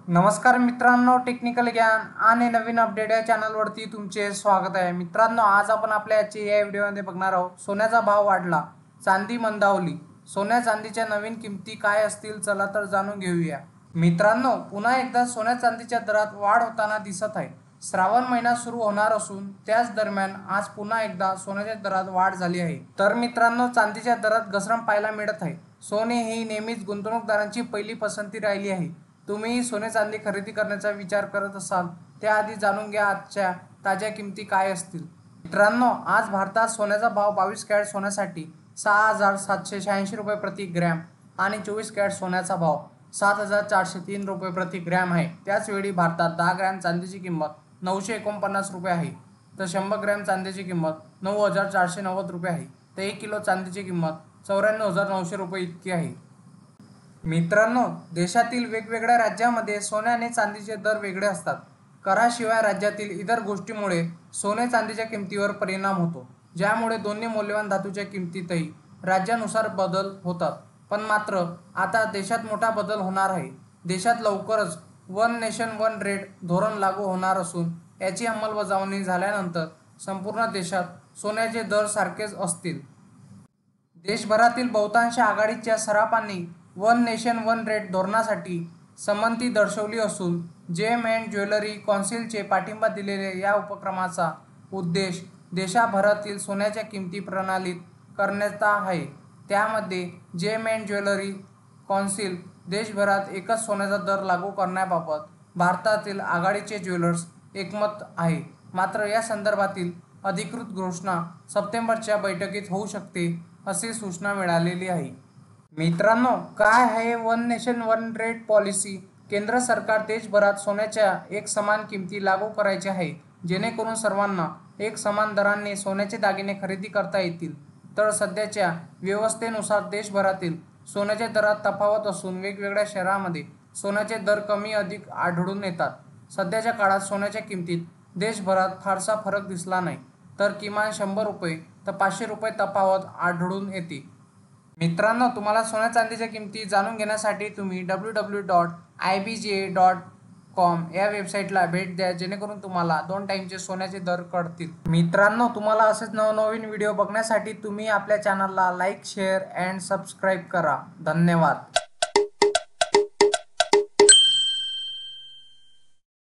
नमस्कार मित्रांनो, टेक्निकल ज्ञान आणि नवीन अपडेट या चॅनलवरती तुमचे स्वागत आहे। मित्रांनो, आज आपण आपल्या या व्हिडिओमध्ये बघणार आहोत सोन्याचा भाव वाढला, चांदी मंदावली, सोन्या चांदीच्या नवीन किमती काय असतील, चला तर जाणून घेऊया। मित्रांनो, पुन्हा एकदा सोन्या चांदीच्या दरात वाढ होताना दिसत आहे। श्रावण महिना सुरू होणार असून त्याच दरम्यान आज पुन्हा एकदा सोन्याच्या दरात वाढ झाली आहे। तर मित्रांनो, चांदीच्या दरात घसरण पाहायला मिळत आहे। सोने ही नेहमीच गुंतवणूकदारांची पहिली पसंती राहिली आहे। तुम्ही सोने चांदी खरेदी करण्याचा विचार करत असाल त्याआधी जाणून घ्या आजच्या ताज्या किमती काय असतील। मित्रांनो, आज भारतात सोन्याचा भाव 22 कॅरेट सोन्यासाठी 6,786 रुपये प्रति ग्रॅम आणि 24 कॅरेट सोन्याचा भाव 7,403 रुपये प्रति ग्रॅम आहे। त्याचवेळी भारतात 10 ग्रॅम चांदीची किंमत 949 रुपये आहे, तर 100 ग्रॅम चांदीची किंमत 9,490 रुपये आहे, तर 1 किलो चांदीची किंमत 94,900 रुपये इतकी आहे। मित्रांनो, देशातील वेगवेगळ्या राज्यांमध्ये सोने आणि चांदीचे दर वेगळे असतात। कराशिवाय राज्यातील इतर गोष्टींमुळे सोने चांदीच्या किमतीवर परिणाम होतो, ज्यामुळे दोन्ही मौल्यवान धातूच्या किमतीतही राज्यानुसार बदल होतात। पण मात्र आता देशात मोठा बदल होणार आहे। देशात लवकरच वन नेशन वन रेट धोरण लागू होणार असून याची अंमलबजावणी झाल्यानंतर संपूर्ण देशात सोन्याचे दर सारखेच असतील। देशभरातील बहुतांश आघाडीच्या सराफांनी वन नेशन वन रेट धोरणासाठी संमती दर्शवली असून जेम अँड ज्वेलरी कौन्सिलचे पाठिंबा दिलेल्या या उपक्रमाचा उद्देश देशभरातील सोन्याच्या किमती प्रणालीत करण्याचा आहे। त्यामध्ये जेम अँड ज्वेलरी कौन्सिल देशभरात एकच सोन्याचा दर लागू करण्याबाबत भारतातील आघाडीचे ज्वेलर्स एकमत आहे। मात्र या संदर्भातील अधिकृत घोषणा सप्टेंबरच्या बैठकीत होऊ शकते अशी सूचना मिळालेली आहे। मित्रांनो, काय आहे one nation one rate policy? केंद्र सरकार देशभरात सोन्याच्या एक समान किमती लागू करायचे आहे, जेणेकरून सर्वांना एक समान दराने सोन्याचे दागिने खरेदी करता येतील। तर सध्याच्या व्यवस्थेनुसार देशभरातील सोन्याच्या दरात तफावत असून वेगवेगळ्या शहरांमध्ये सोन्याचे दर कमी अधिक आढळून येतात। सध्याच्या काळात सोन्याच्या किमतीत देशभरात फारसा फरक दिसला नाही, तर किमान 100 रुपये तर 500 रुपये तफावत आढळून येते। मित्रांनो, तुम्हाला सोन्या चांदीच्या किमती जाणून घेण्यासाठी तुम्ही www.ibja.com या वेबसाईटला भेट द्या, जेणेकरून तुम्हाला 2 टाईमचे सोन्याचे दर कळतील। मित्रांनो, तुम्हाला असेच नवनवीन व्हिडिओ बघण्यासाठी तुम्ही आपल्या चॅनलला लाईक, शेअर अँड सबस्क्राईब करा। धन्यवाद।